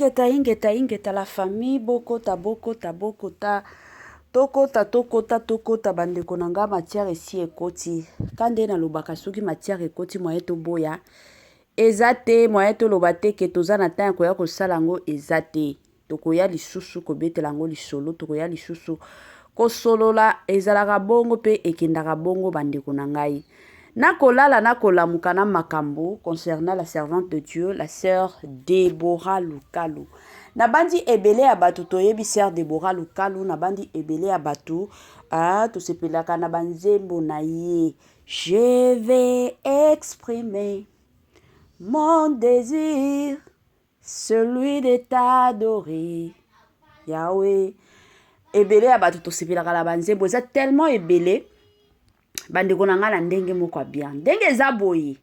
ingeta la famille bokota tokota bandeko na nga matière esi ekoti kande na lobaka soki matière ekoti moye toboya eza te moye toloba te ke toza na temps koya kosala yango eza te tokoya lisusu kobetela yango lisolo tokoya lisusu kosolola ezalaka bongo pe ekendaka bongo bandeko na ngai nakolala nakolamuka na makambo concernant la servante de Dieu la sœur Deborah Lukalu nabandi ebele ya batu toyebi sœur Deborah Lukalu nabandi ebele ya batu tosepelaka na banzembo na ye je vais exprimer mon désir celui de t'adorer Yahweh ebele ya batu tosepelaka na banzembo eza tellement ebele bandeko na nga na ndenge moko bien ndenge eza boye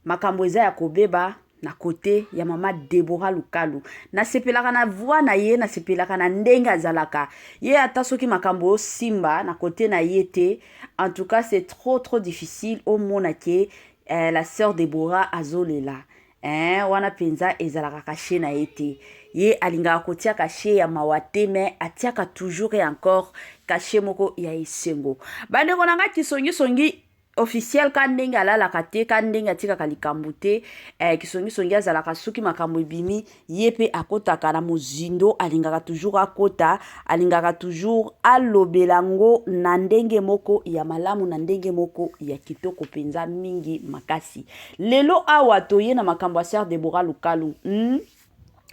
makambo eza ya kobeba na kote ya mama Deborah Lukalu nasepelaka na voix na ye nasepelaka na ndenge azalaka ye ata soki makambo simba na kote na ye te en tout cas c'est trop difficile omona ke la sœur Deborah azolela wana penza ezalaka kashe na ye te ye alingaka kotia kashe ya mawate mais atiaka toujours et encore kashe moko ya esengo bandeko na nga kisongi officiel ka ndenge alalaka te ka ndenge atikaka likambo te kisongi azalaka soki makambo ebimi ye pe akotaka na mozindo alingaka toujours akota alingaka toujours alobelango na ndenge moko ya malamu na ndenge moko ya kitoko penza mingi makasi lelo awa toye na makambo ya sœur Deborah Lukalu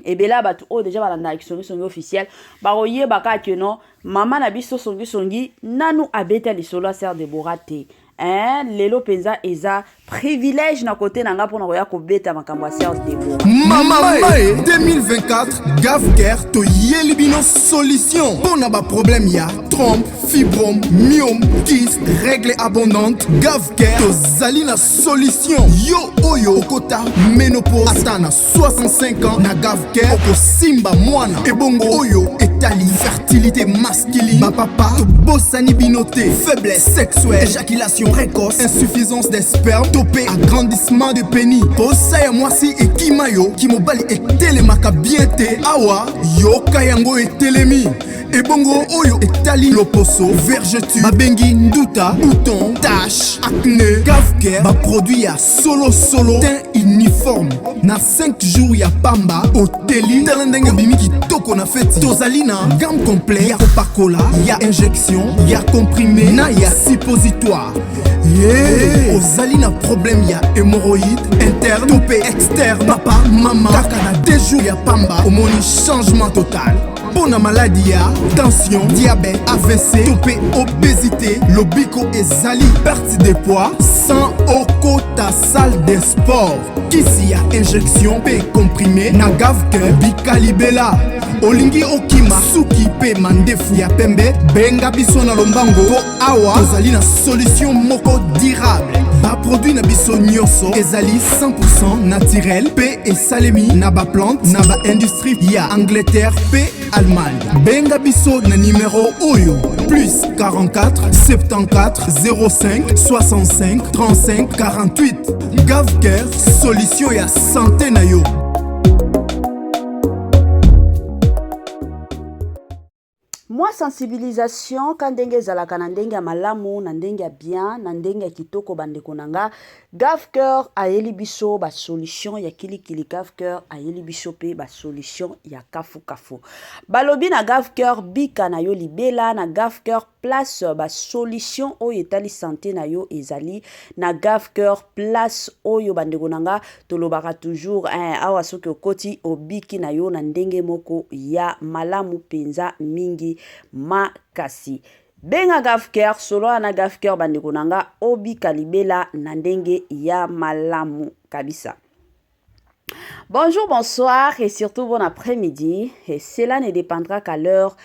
ebela batu o deja balanda kisongi officiel bakoyeba kaka no mama na biso songi nanu abeta lisolo sœur Deborah te lelo penza eza privilège na côté nanga pona koya kobeta makambo ya sœur Deborah Mama 2024 Gavker to yelibino solution pona ba problème ya trompe fibrome myome kyste règle abondante Gavker to zali na solution yo oyo kota ménopause atana 65 ans na Gavker oko simba mwana ebongo oyo etali fertilité masculine ba papa to bosani binoté faiblesse sexuelle éjaculation précoce insuffisance des spermes topé agrandissement de pénis posa ya mwasi ekimayo kimobali etelemaka bien te awa yoka yango etelemi ebongo oyo etali loposo vergeture babengi nduta bouton tache acné Gavker baproduit ya solo teint uniforme na 5 jours ya pamba oteli tala ndenge obimi kitoko na feti tozali na gamme complet ya kopakola ya injection ya comprimé na ya suppositoire ozali na problème ya hémorroïde interne topé externe papa mama kaka na 2 jours ya pamba omoni changement total pona maladie ya tension diabète AVC topé obésité lobiko ezali perte de poids sans okota salle de sport kisi ya injection pe comprimé na Gavker bikalibela olingi okima suki pe mandefu ya pembe benga biso na lombango po awa tozali na solution moko durable baproduit na biso nyonso ezali 100% naturel pe esalemi na baplante na baindustrie ya Angleterre pe Allemagne benga biso na numéro oyo plus 44 74 05 65 35 48 Gavker solution ya santé na yo. Moi sensibilisation quand ndenge zalaka na ndenge ya malamu na ndenge ya bien na ndenge ya kitoko bandeko nanga Gavker ayeli biso ba solution ya kilikili Gavker ayeli biso pe ba solution ya kafu balobi na Gavker bika na yo libela na Gavker place ba solution oyo etali santé na yo ezali na Gavker place oyo bandeko nanga tolobaka toujours awa soki okoti obiki na yo na ndenge moko ya malamu penza mingi makasi benga Gavker solo na Gavker bandeko nanga obika libela na ndenge ya malamu kabisa. Bonjour, bonsoir et surtout bon après-midi et cela ne dépendra qu'à l'heure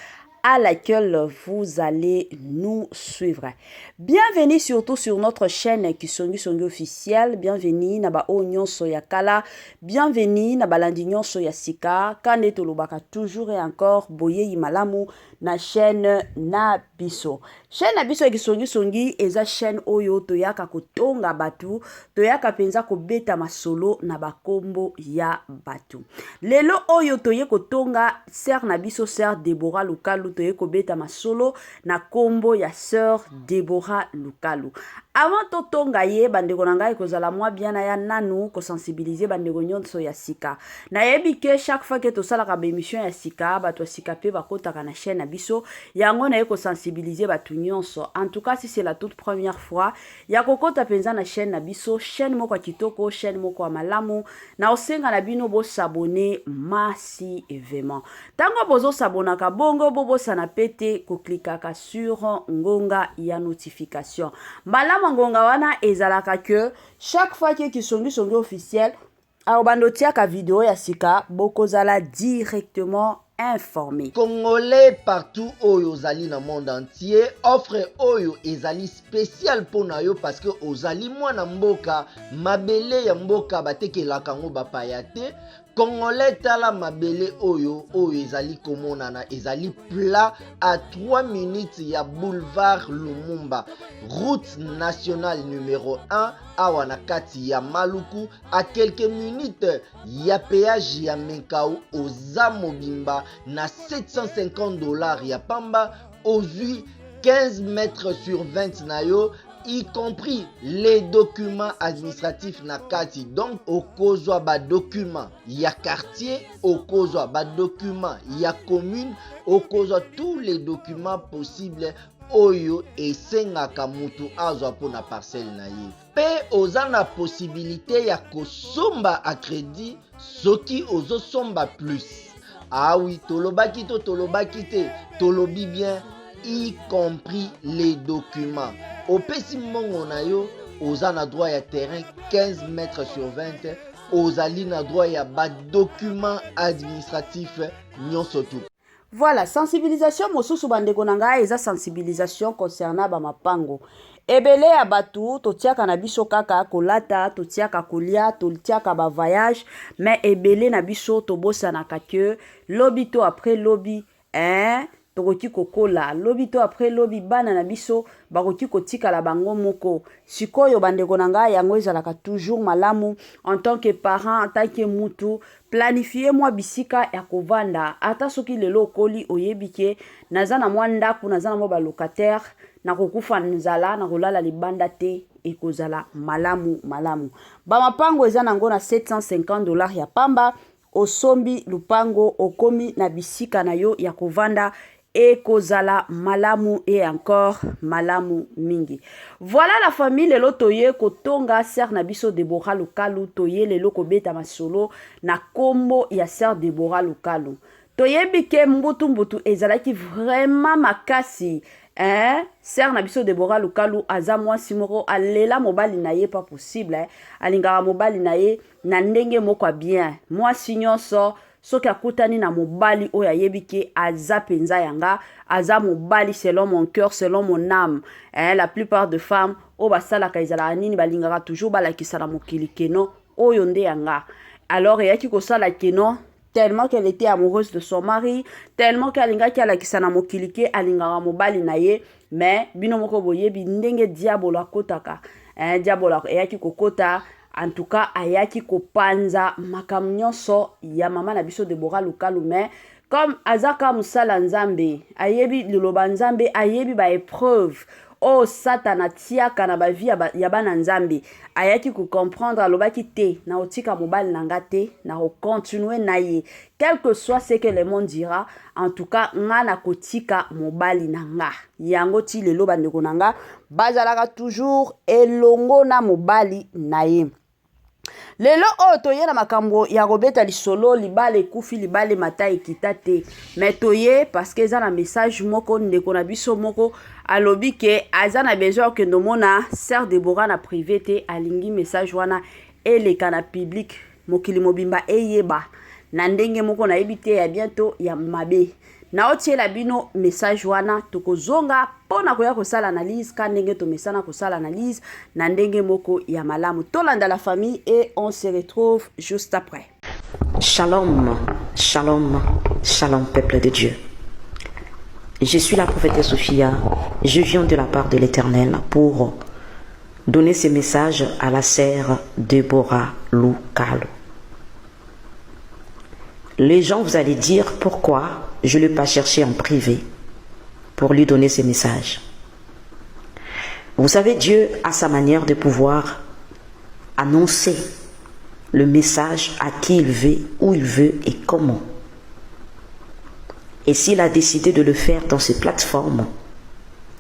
à laquelle vous allez nous suivre. Bienvenue surtout sur notre chaîne Kisongi officielle. Bienvenue na ba onyon soyakala. Bienvenue na balandinyon soyasika. Kane tolobaka toujours et encore boye imalamu na chaîne na biso. chaîne na biso songi eza chaîne oyo toyaka kotonga batu, toyaka penza kobeta masolo na bakombo ya batu. Lelo oyo toye kotonga sœur na biso sœur Deborah Lukalu, toye kobeta masolo na kombo ya sœur Deborah Lukalu. Avant totonga ye bandeko na ngai kozala mwa bien na ya nanu ko sensibiliser bandeko nyonso ya sika. Na yebi ke chaque fois que to sala ka émission ya sika bato sika pe bakotaka na chaîne na biso yango na ye ko sensibiliser batu nyonso. En tout cas si c'est la toute première fois ya kokota penza na chaîne na biso, chaîne moko kitoko, chaîne moko malamu na osenga na bino bo s'abonner masi vraiment. Tango bozo s'abonner ka bongo bobo sana pete ko klikaka sur ngonga ya notification. Ngonga wana ezalaka que chaque fois que kisongi officiel aobando tiaka vidéo ya sika bokozala directement informé. Congolais partout oyo ozali na monde entier, offre oyo ezali spécial pour na yo parce que ozali mwana mboka mabele ya mboka batekelaka ngo bapaya te. Congolais tala mabele oyo ezali komonana ezali plat à 3 minutes ya boulevard Lumumba, route nationale numéro 1 awa na kati ya Maluku, à quelques minutes ya péage ya Menkau oza mobimba na $750 ya pamba, ozui 15 mètres sur 20 na yo, y compris les documents administratifs na kati. Donc okozwa ba document ya quartier, okozwa ba document ya commune, okozwa tous les documents possibles oyo esengaka mutu azwa pona parcelle na ye. Pe oza na possibilité ya kosomba a crédit soki ozo somba plus. Ah oui, tolobaki te, tolobi bien, y compris les documents. Au pesi mongo na yo, oza na droit ya terrain 15 mètres sur 20, ozali na droit ya ba document administratif nyonso tout. Voilà, sensibilisation mosusu bandeko na ngai eza sensibilisation concernant ba mapango. Ebele ya batu totiaka na biso kaka kolata, totiaka kolia, totiaka ba voyage, mais ebele na biso tobosana que lobby to après lobby, tokoki kokola lobi to après lobi bana na biso bakoki kotika la bango moko. Sikoyo bandeko na ngai yango ezalaka toujours malamu en tant que parent, en tant que mutu, planifier moi bisika ya kovanda ata soki lelo koli oyebike naza na mwa ndaku, naza na mwa ba locataire na kokufa nzala na kolala libanda te ekozala malamu. Ba mapango eza nango na $750 ya pamba, osombi lupango okomi na bisika na yo ya kovanda ekozala malamu et encore malamu mingi. Voilà la famille lelo toye kotonga sœur na biso Deborah Lukalu, toye lelo kobeta masolo na kombo ya sœur Deborah Lukalu. Toye bike mbutu ezalaki vraiment makasi. Sœur na biso Deborah Lukalu aza mwasi moko alela mobali na ye pas possible. Alingaka mobali na ye na ndenge moko bien. Mwasi nyonso soki akutani na mobali oyo ayebike aza penza yanga, aza mobali selon mon cœur, selon mon âme. La plupart de femmes o basalaka ezalaka nini balingaka toujours balakisa na mokili keno oyo nde yanga. Alors eyaki kosala keno tellement qu'elle était amoureuse de son mari, tellement qu'elle alakisa na mokili ke alingaka mobali na ye, mais bino moko boyebi ndenge diabolo akotaka. Diabolo eyaki kokota. En tout cas, ayaki kopanza makam nyonso ya mama na biso Deborah Lukalu, mais comme azaka musala nzambe, ayebi liloba nzambe, ayebi ba épreuve o satana tiaka na ba vie ya bana nzambe, ayaki ko comprendre alobaki te na otika mobali nanga te na o continuer na ye quel que soit ce que le monde dira. En tout cas nga na kotika mobali nanga yango ti lelo bandeko nanga bazalaka toujours elongo na mobali na ye. Lelo toye na makambo ya robeta lisolo libale kufi libale mata ekita te, mais toye parce que za na message moko ndeko na biso moko alobi ke aza na besoin ke nomona sœur Deborah na privé te, alingi message wana eleka na public mokili mobimba eyeba na ndenge moko na ebite ya bientôt ya mabe. Na otiela bino message wana tokozonga pona koya kosala analyse ka ndenge to mesana kosala analyse na ndenge moko ya malamu. Tolanda la famille et on se retrouve juste après. Shalom, shalom, shalom peuple de Dieu. Je suis la prophétesse Sophia. Je viens de la part de l'Éternel pour donner ce message à la sœur Deborah Lucalo. Les gens, vous allez dire pourquoi je ne l'ai pas cherché en privé pour lui donner ce message. Vous savez, Dieu a sa manière de pouvoir annoncer le message à qui il veut, où il veut et comment. Et s'il a décidé de le faire dans ces plateformes,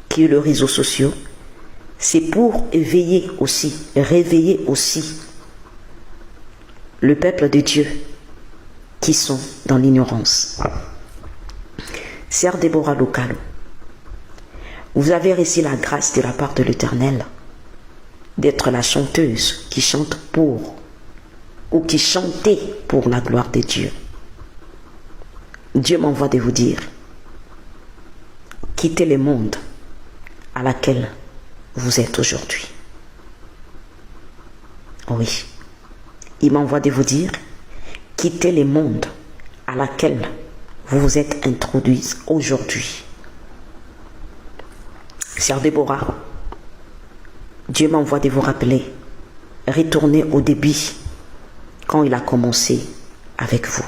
qui est le réseau social, c'est pour éveiller aussi, réveiller aussi le peuple de Dieu qui sont dans l'ignorance. Sœur Deborah Lucalo, vous avez reçu la grâce de la part de l'Éternel d'être la chanteuse qui chante pour, ou qui chantait pour la gloire de Dieu. Dieu m'envoie de vous dire, quittez le monde à laquelle vous êtes aujourd'hui. Oui, il m'envoie de vous dire, quittez le monde à laquelle vous vous êtes introduits aujourd'hui. Sœur Déborah, Dieu m'envoie de vous rappeler, retournez au début quand il a commencé avec vous.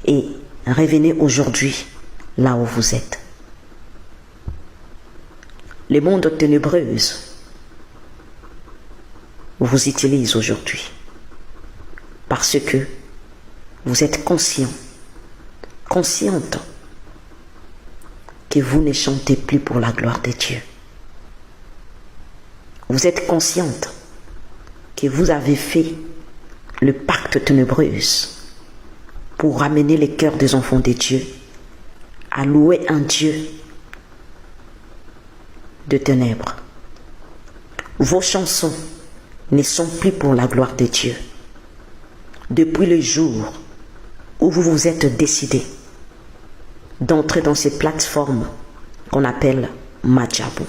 Et revenez aujourd'hui là où vous êtes. Le monde ténébreux vous utilise aujourd'hui parce que vous êtes consciente que vous ne chantez plus pour la gloire de Dieu. Vous êtes consciente que vous avez fait le pacte ténébreux pour ramener les cœurs des enfants de Dieu à louer un Dieu de ténèbres. Vos chansons ne sont plus pour la gloire de Dieu. Depuis le jour où vous vous êtes décidé d'entrer dans ces plateformes qu'on appelle Madjabou,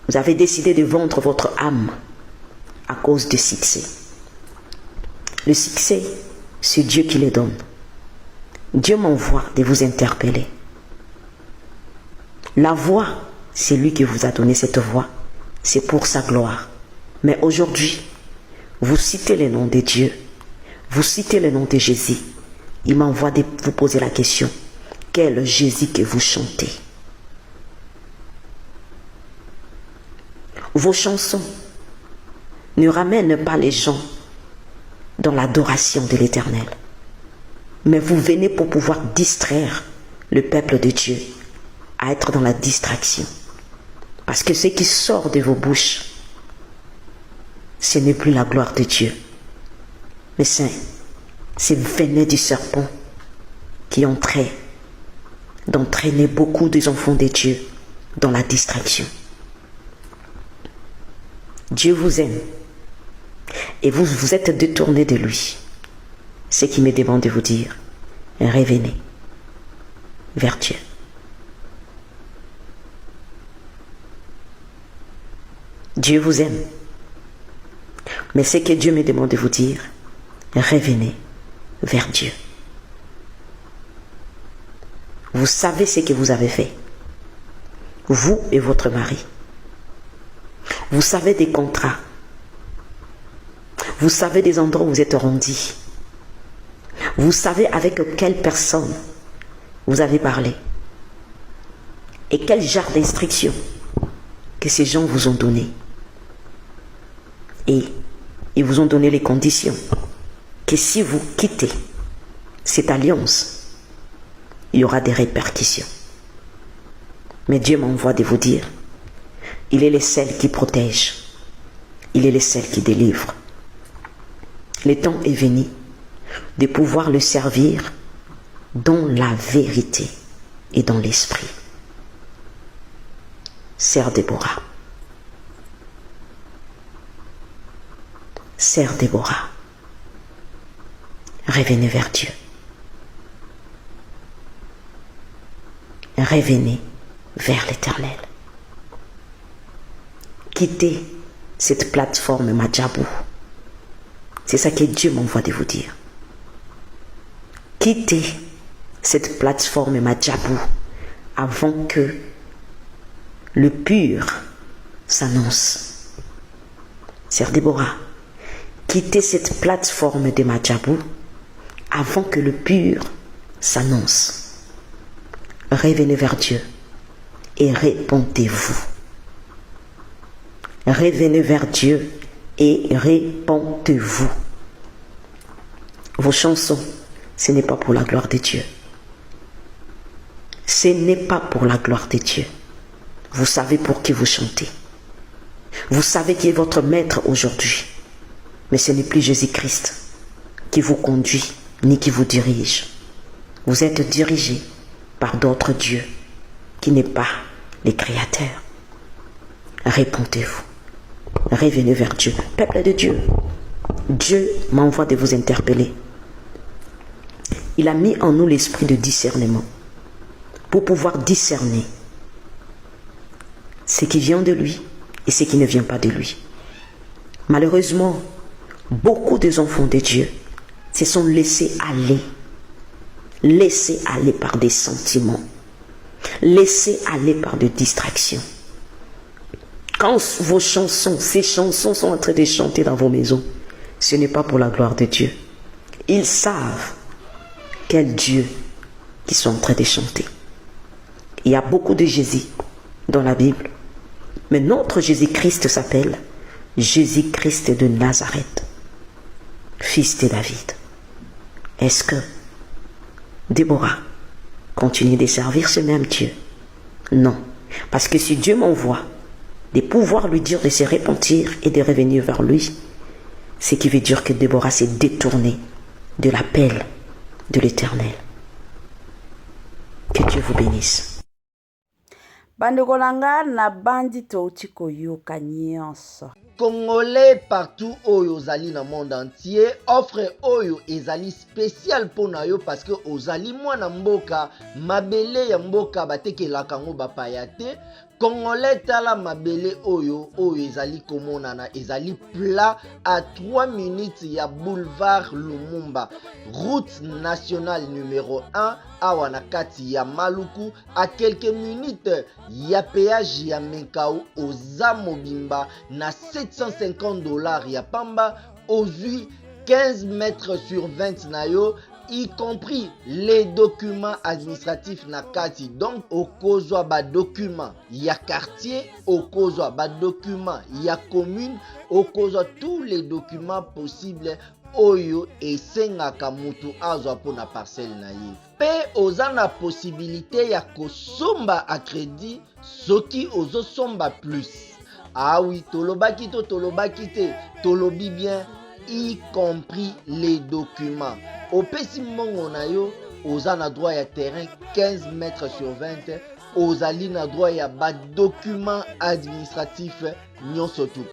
vous avez décidé de vendre votre âme à cause du succès. Le succès, c'est Dieu qui le donne. Dieu m'envoie de vous interpeller. La voix, c'est lui qui vous a donné cette voix. C'est pour sa gloire. Mais aujourd'hui, vous citez le nom de Dieu. Vous citez le nom de Jésus. Il m'envoie de vous poser la question. Quel Jésus que vous chantez? Vos chansons ne ramènent pas les gens dans l'adoration de l'Éternel. Mais vous venez pour pouvoir distraire le peuple de Dieu à être dans la distraction. Parce que ce qui sort de vos bouches, ce n'est plus la gloire de Dieu. Mais c'est le venin du serpent qui d'entraîner beaucoup des enfants de Dieu dans la distraction. Dieu vous aime. Et vous vous êtes détourné de lui. Ce qui me demande de vous dire, revenez vers Dieu. Dieu vous aime. Mais ce que Dieu me demande de vous dire, revenez vers Dieu. Vous savez ce que vous avez fait. Vous et votre mari. Vous savez des contrats. Vous savez des endroits où vous êtes rendus. Vous savez avec quelle personne vous avez parlé. Et quel genre d'instructions que ces gens vous ont donné. Et ils vous ont donné les conditions que si vous quittez cette alliance, il y aura des répercussions. Mais Dieu m'envoie de vous dire, il est le seul qui protège. Il est le seul qui délivre. Le temps est venu de pouvoir le servir dans la vérité et dans l'esprit. Sœur Déborah. Sœur Déborah. Revenez vers Dieu. Revenez vers l'Éternel. Quittez cette plateforme Madjabou. C'est ça que Dieu m'envoie de vous dire. Quittez cette plateforme Madjabou avant que le pur s'annonce. Sœur Déborah, quittez cette plateforme de Madjabou avant que le pur s'annonce. Revenez vers Dieu et répondez-vous. Revenez vers Dieu et répondez-vous. Vos chansons, ce n'est pas pour la gloire de Dieu. Ce n'est pas pour la gloire de Dieu. Vous savez pour qui vous chantez. Vous savez qui est votre maître aujourd'hui. Mais ce n'est plus Jésus-Christ qui vous conduit ni qui vous dirige. Vous êtes dirigé par d'autres dieux qui n'est pas les créateurs. Répondez-vous. Revenez vers Dieu. Peuple de Dieu, Dieu m'envoie de vous interpeller. Il a mis en nous l'esprit de discernement pour pouvoir discerner ce qui vient de lui et ce qui ne vient pas de lui. Malheureusement, beaucoup des enfants de Dieu se sont laissés aller par des sentiments, laissés aller par des distractions. Quand vos chansons, ces chansons sont en train de chanter dans vos maisons, ce n'est pas pour la gloire de Dieu. Ils savent quel Dieu qu'ils sont en train de chanter. Il y a beaucoup de Jésus dans la Bible, mais notre Jésus-Christ s'appelle Jésus-Christ de Nazareth, fils de David. Est-ce que Déborah continue de servir ce même Dieu? Non, parce que si Dieu m'envoie de pouvoir lui dire de se repentir et de revenir vers lui, ce qui veut dire que Déborah s'est détournée de l'appel de l'Éternel. Que Dieu vous bénisse. Bandeko nanga na bandi touti koyoka nyonso. Congolais partout oyo ozali na monde entier, offre oyo ezali spécial pona yo parce que ozali mwana mboka, mabele ya mboka batekelaka ngo bapaya te. Congolais tala mabele oyo ezali komonana, ezali plat à 3 minutes ya boulevard Lumumba, route nationale numéro 1 awa na kati ya Maluku, à quelques minutes ya péage ya Menkau oza mobimba na $750 ya pamba, ozui 15 mètres sur 20 na yo, y compris les documents administratifs na kati. Donc okozwa ba document ya quartier, okozwa ba document ya commune, okozwa tous les documents possibles oyo esengaka mutu azwa pona parcelle na ye. Pe oza na possibilité ya kosomba a crédit soki ozosomba plus. Ah oui, tolobaki to tolobaki te, tolobi bien, y compris les documents. Opesi mbongo na yo, oza na droit ya terrain 15 mètres sur 20, ozali na droit ya ba document administratif nyonso tout.